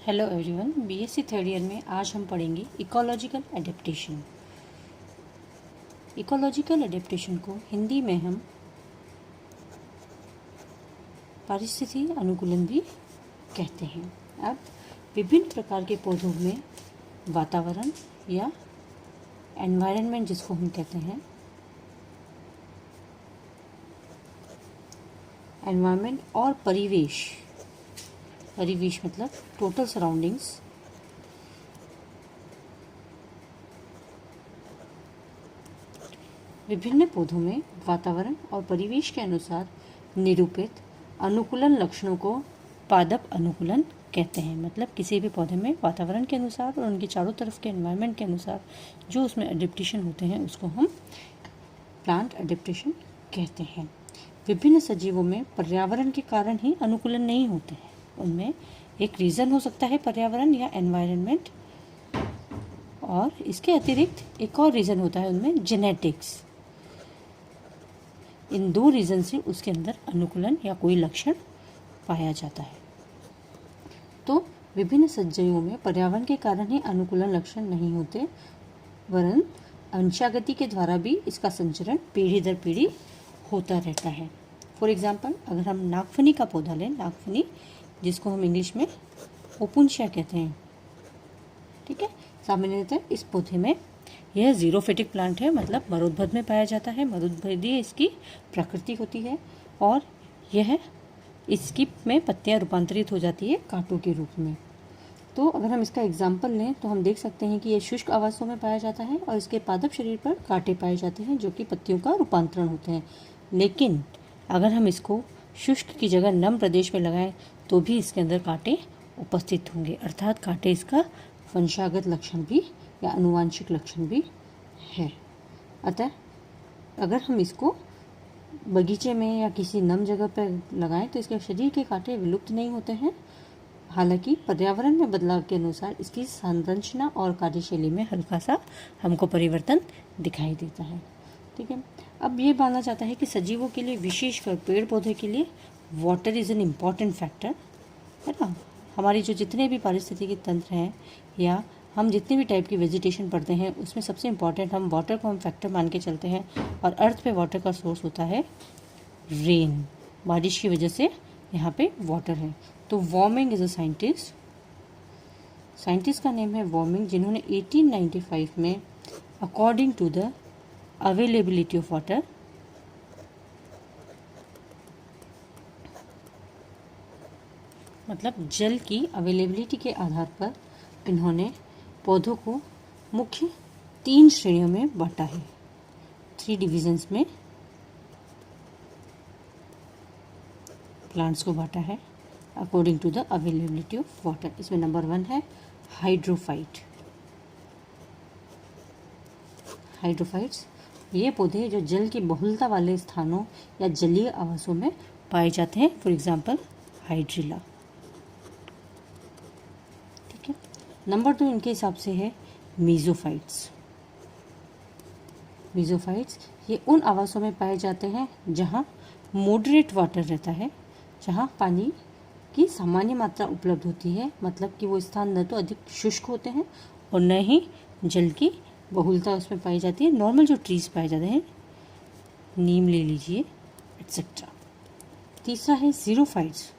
Hello everyone, BSc third year में आज हम पढ़ेंगे इकोलॉजिकल एडेप्टेशन। इकोलॉजिकल एडेप्टेशन को हिंदी में हम पारिस्थितिकी अनुकूलन भी कहते हैं। अब विभिन्न प्रकार के पौधों में वातावरण या एनवायरनमेंट जिसको हम कहते हैं, एनवायरनमेंट और परिवेश मतलब टोटल सराउंडिंग्स, विभिन्न पौधों में वातावरण और परिवेश के अनुसार निरूपित अनुकूलन लक्षणों को पादप अनुकूलन कहते हैं। मतलब किसी भी पौधे में वातावरण के अनुसार और उनके चारों तरफ के एनवायरनमेंट के अनुसार जो उसमें एडेप्टेशन होते हैं उसको हम प्लांट एडेप्टेशन कहते हैं। विभिन्न सजीवों में पर्यावरण के कारण ही अनुकूलन नहीं होते हैं। उनमें एक रीज़न हो सकता है पर्यावरण या एनवायरनमेंट, और इसके अतिरिक्त एक और रीज़न होता है उनमें जेनेटिक्स। इन दो रीज़न से उसके अंदर अनुकूलन या कोई लक्षण पाया जाता है। तो विभिन्न सजीवों में पर्यावरण के कारण ही अनुकूलन लक्षण नहीं होते, वरन वंशागति के द्वारा भी इसका संचरण पीढ़ी दर पीढ़ी होता रहता है। फॉर एग्जाम्पल, अगर हम नागफनी का पौधा लें, नागफनी जिसको हम इंग्लिश में ओपुनशिया कहते हैं, ठीक है। सामान्यतः इस पौधे में यह जीरोफिटिक प्लांट है, मतलब मरुद्भूमि में पाया जाता है। मरुद्भूमि इसकी प्रकृति होती है और यह इसकी में पत्तियां रूपांतरित हो जाती है कांटों के रूप में। तो अगर हम इसका एग्जाम्पल लें तो हम देख सकते हैं कि यह शुष्क आवासों में पाया जाता है और इसके पादप शरीर पर कांटे पाए जाते हैं जो कि पत्तियों का रूपांतरण होते हैं। लेकिन अगर हम इसको शुष्क की जगह नम प्रदेश में लगाएं तो भी इसके अंदर कांटे उपस्थित होंगे, अर्थात कांटे इसका वंशागत लक्षण भी या आनुवांशिक लक्षण भी है। अतः अगर हम इसको बगीचे में या किसी नम जगह पर लगाएं तो इसके शरीर के कांटे विलुप्त नहीं होते हैं। हालांकि पर्यावरण में बदलाव के अनुसार इसकी संरचना और कार्यशैली में हल्का सा हमको परिवर्तन दिखाई देता है, ठीक है। अब ये माना जाता है कि सजीवों के लिए, विशेषकर पेड़ पौधे के लिए, water is an important factor, है ना। हमारी जो जितने भी पारिस्थितिकी तंत्र हैं या हम जितने भी टाइप की वेजिटेशन पढ़ते हैं उसमें सबसे इम्पॉर्टेंट हम वाटर को हम फैक्टर मान के चलते हैं। और अर्थ पे वाटर का सोर्स होता है रेन, बारिश की वजह से यहाँ पे वाटर है। तो वॉर्मिंग इज़ अ साइंटिस्ट का नेम है वॉर्मिंग, जिन्होंने 1895 में according to the availability of water मतलब जल की अवेलेबिलिटी के आधार पर इन्होंने पौधों को मुख्य 3 श्रेणियों में बांटा है, 3 डिविजन्स में प्लांट्स को बांटा है according to the availability of water. इसमें नंबर 1 है हाइड्रोफाइट्स। ये पौधे जो जल की बहुलता वाले स्थानों या जलीय आवासों में पाए जाते हैं, फॉर एग्जाम्पल हाइड्रिला, ठीक है। नंबर 2 इनके हिसाब से है मीजोफाइट्स। ये उन आवासों में पाए जाते हैं जहाँ मॉडरेट वाटर रहता है, जहाँ पानी की सामान्य मात्रा उपलब्ध होती है, मतलब कि वो स्थान न तो अधिक शुष्क होते हैं और न ही जल की बहुलता उसमें पाई जाती है। नॉर्मल जो ट्रीज पाए जाते हैं, नीम ले लीजिए एट्सेट्रा। तीसरा है जीरोफाइट्स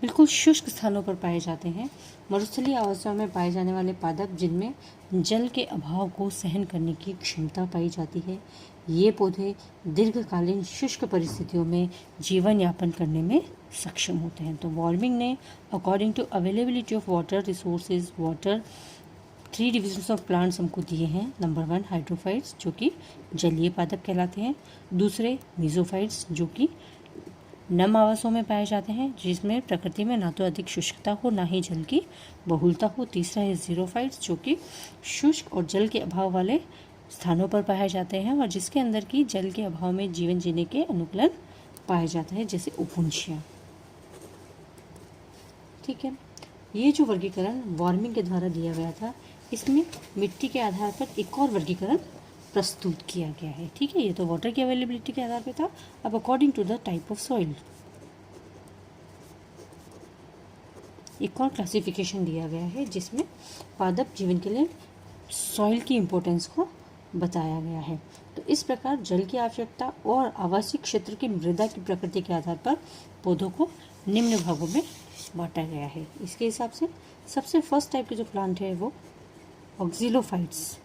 बिल्कुल शुष्क स्थानों पर पाए जाते हैं। मरुस्थलीय आवासों में पाए जाने वाले पादप जिनमें जल के अभाव को सहन करने की क्षमता पाई जाती है। ये पौधे दीर्घकालीन शुष्क परिस्थितियों में जीवन यापन करने में सक्षम होते हैं। तो वार्मिंग ने according to availability of water resources 3 divisions of plants हमको दिए हैं। नंबर 1 हाइड्रोफाइट्स जो कि जलीय पादप कहलाते हैं, दूसरे मीजोफाइट्स जो कि नम आवासों में पाए जाते हैं जिसमें प्रकृति में ना तो अधिक शुष्कता हो ना ही जल की बहुलता हो। तीसरा है जीरोफाइट्स जो कि शुष्क और जल के अभाव वाले स्थानों पर पाए जाते हैं और जिसके अंदर की जल के अभाव में जीवन जीने के अनुकूलन पाए जाते हैं, जैसे ओपुनशिया, ठीक है। ये जो वर्गीकरण वार्मिंग के द्वारा दिया गया था, इसमें मिट्टी के आधार पर एक और वर्गीकरण प्रस्तुत किया गया है, ठीक है। ये तो वाटर की अवेलेबिलिटी के आधार पर था। अब according to the type of soil, एक और क्लासिफिकेशन दिया गया है जिसमें पादप जीवन के लिए सॉइल की इम्पोर्टेंस को बताया गया है। तो इस प्रकार जल की आवश्यकता और आवासीय क्षेत्र की मृदा की प्रकृति के आधार पर पौधों को निम्न भागों में बांटा गया है। इसके हिसाब से सबसे फर्स्ट टाइप के जो प्लांट है वो ऑक्सिलोफाइट्स।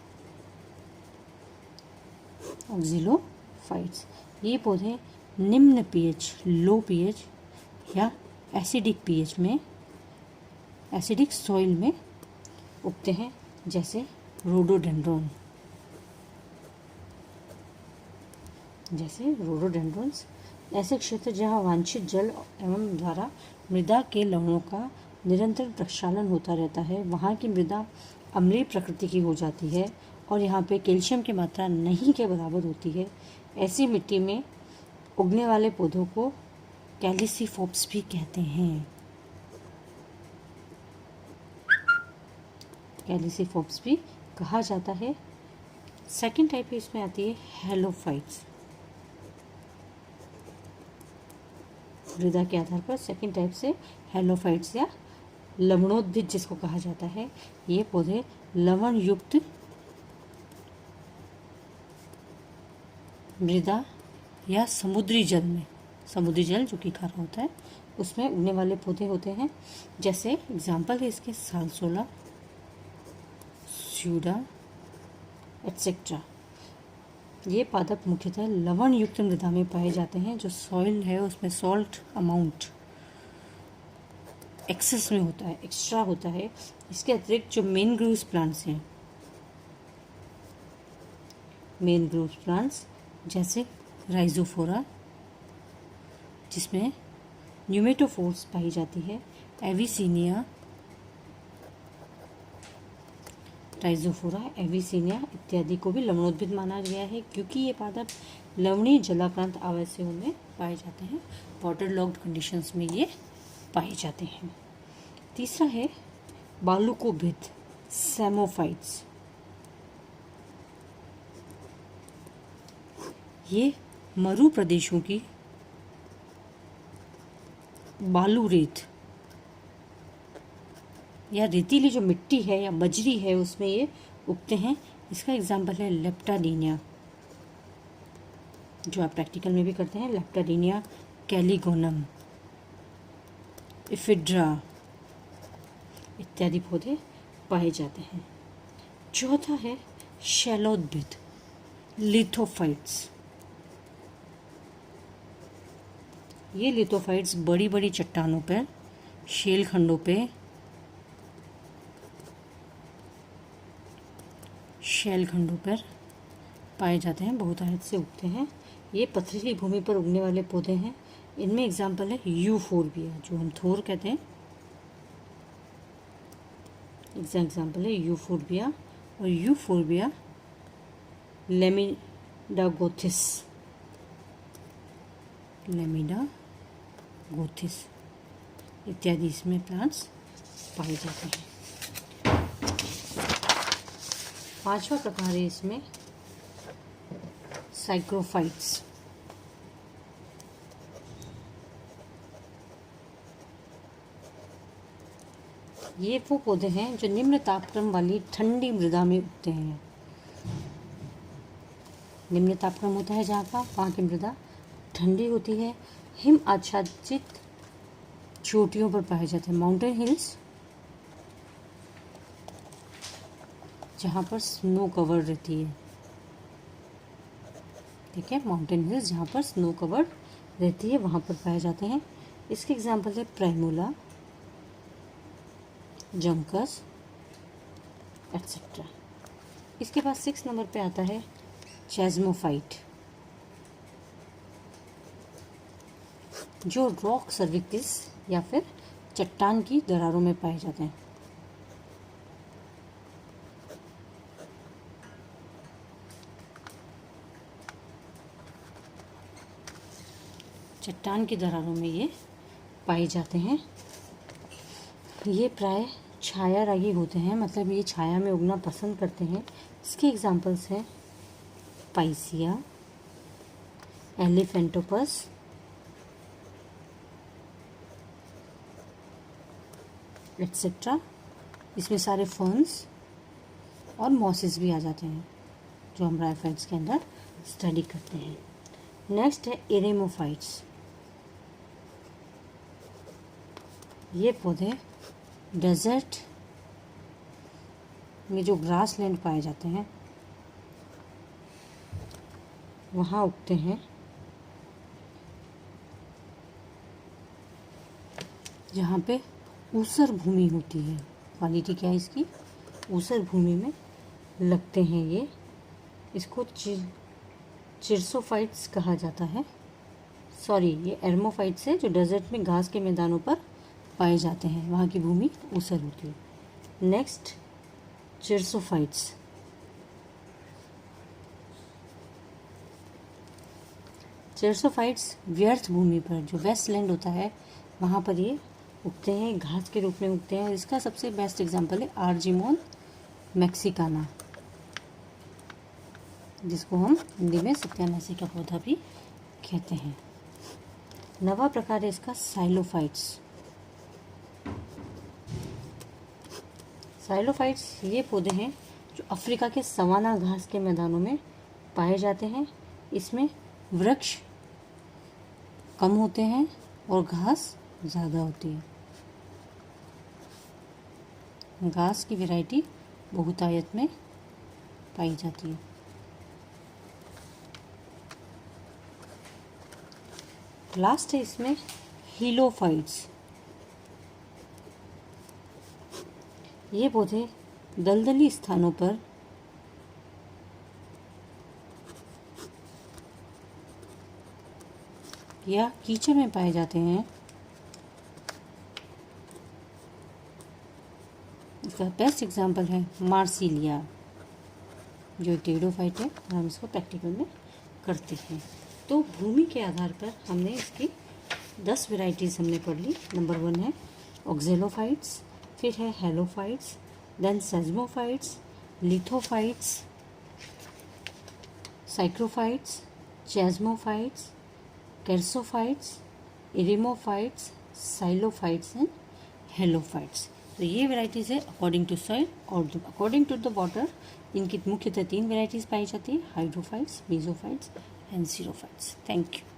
ये पौधे निम्न पीएच, लो पीएच या एसिडिक सॉइल में उगते हैं, जैसे रोडोडेंड्रॉन। ऐसे क्षेत्र जहाँ वांछित जल एवं द्वारा मृदा के लवणों का निरंतर प्रक्षालन होता रहता है, वहाँ की मृदा अम्लीय प्रकृति की हो जाती है और यहाँ पे कैल्शियम की मात्रा नहीं के बराबर होती है। ऐसी मिट्टी में उगने वाले पौधों को कैलिसिफॉप्स भी कहते हैं। कैलिसिफॉप्स भी कहा जाता है। सेकंड टाइप इसमें आती है हेलोफाइट्स। मृदा के आधार पर सेकंड टाइप से हेलोफाइट्स या लवणोद्भिद जिसको कहा जाता है, ये पौधे लवण युक्त मृदा या समुद्री जल जो कि खारा होता है उसमें उगने वाले पौधे होते हैं। जैसे एग्जाम्पल है इसके सालसोला, स्यूडा एटसेट्रा। ये पादप मुख्यतः लवण युक्त मृदा में पाए जाते हैं, जो सॉइल है उसमें सॉल्ट अमाउंट एक्सेस में होता है, एक्स्ट्रा होता है। इसके अतिरिक्त जो मेन ग्रूव्स प्लांट्स जैसे राइजोफोरा जिसमें न्यूमेटोफोर्स पाई जाती है, एविसीनिया, राइजोफोरा, एविसीनिया इत्यादि को भी लवणोद्भिद माना गया है, क्योंकि ये पादप लवणीय जलाक्रांत आवासीयों में पाए जाते हैं। वाटर लॉक्ड कंडीशंस में ये पाए जाते हैं। तीसरा है बालुकोभिद, सैमोफाइट्स। ये मरु प्रदेशों की बालू रेत या रेतीली जो मिट्टी है या बजरी है उसमें ये उगते हैं। इसका एग्जाम्पल है लेप्टाडीनिया, जो आप प्रैक्टिकल में भी करते हैं। लेप्टाडीनिया कैलिगोनम, इफिड्रा इत्यादि पौधे पाए जाते हैं। चौथा है शैलोद्भिद, लिथोफाइट्स। ये लिथोफाइट्स बड़ी बड़ी चट्टानों पर, शेल खंडों पर पाए जाते हैं, बहुतायत से उगते हैं। ये पथरीली भूमि पर उगने वाले पौधे हैं। इनमें एग्जाम्पल है यूफोरबिया, जो हम थोर कहते हैं। एग्जाम्पल है यूफोरबिया और यूफोरबिया लेमिडागोथिस इत्यादि इसमें प्लांट्स पाए जाते हैं। पांचवा प्रकार है इसमें साइक्रोफाइट्स। ये वो पौधे हैं जो निम्न तापक्रम वाली ठंडी मृदा में उगते हैं। निम्न तापक्रम होता है जहाँ का, वहाँ की मृदा ठंडी होती है। हिम आच्छादित चोटियों पर पाए जाते हैं, माउंटेन हिल्स, जहाँ पर स्नो कवर रहती है। ठीक है, माउंटेन हिल्स जहाँ पर स्नो कवर रहती है वहाँ पर पाए जाते हैं। इसके एग्जाम्पल है प्राइमूला, जंकस एटसेट्रा। इसके बाद 6 नंबर पे आता है चैस्मोफाइट, जो रॉक सर्विक्टिस या फिर चट्टान की दरारों में पाए जाते हैं। चट्टान की दरारों में ये पाए जाते हैं। ये प्राय छायारागी होते हैं, मतलब ये छाया में उगना पसंद करते हैं। इसके एग्जाम्पल्स हैं पाइसिया, एलिफेंटोपस, एट्सेट्रा। इसमें सारे फर्न्स और मॉसेस भी आ जाते हैं जो हम ब्रायोफाइट्स के अंदर स्टडी करते हैं। नेक्स्ट है एरेमोफाइट्स। ये पौधे डेजर्ट में जो ग्रास लैंड पाए जाते हैं वहाँ उगते हैं, जहाँ पे ऊसर भूमि होती है। क्वालिटी क्या है इसकी? ऊसर भूमि में लगते हैं ये। इसको चिरसोफाइट्स कहा जाता है। सॉरी, ये एर्मोफाइट्स है जो डेजर्ट में घास के मैदानों पर पाए जाते हैं, वहाँ की भूमि ऊसर होती है। नेक्स्ट चिरसोफाइट्स। चिरसोफाइट्स व्यर्थ भूमि पर, जो वेस्टलैंड होता है वहाँ पर ये उगते हैं, घास के रूप में उगते हैं। इसका सबसे बेस्ट एग्जांपल है आर्जिमोन मैक्सिकाना, जिसको हम हिंदी में सत्यानाशी का पौधा भी कहते हैं। नवा प्रकार है इसका साइलोफाइट्स। साइलोफाइट्स ये पौधे हैं जो अफ्रीका के सवाना घास के मैदानों में पाए जाते हैं। इसमें वृक्ष कम होते हैं और घास ज़्यादा होती है। घास की वैरायटी बहुतायत में पाई जाती है। लास्ट है इसमें हीलोफाइट्स। ये पौधे दलदली स्थानों पर या कीचड़ में पाए जाते हैं। इसका बेस्ट एग्जांपल है मार्सिलिया, जो एक टेरिडोफाइट है और हम इसको प्रैक्टिकल में करते हैं। तो भूमि के आधार पर हमने इसकी 10 वैरायटीज़ हमने पढ़ ली। नंबर 1 है ऑक्जेलोफाइट्स, फिर है halophytes, then psammophytes, lithophytes, psychrophytes, chasmophytes, chersophytes, eremophytes, xylophytes and halophytes. तो ये वैरायटीज़ है अकॉर्डिंग टू सॉइल और अकॉर्डिंग टू द वाटर। इनकी मुख्यतः 3 वैरायटीज़ पाई जाती है, hydrophytes, mesophytes and xerophytes. Thank you.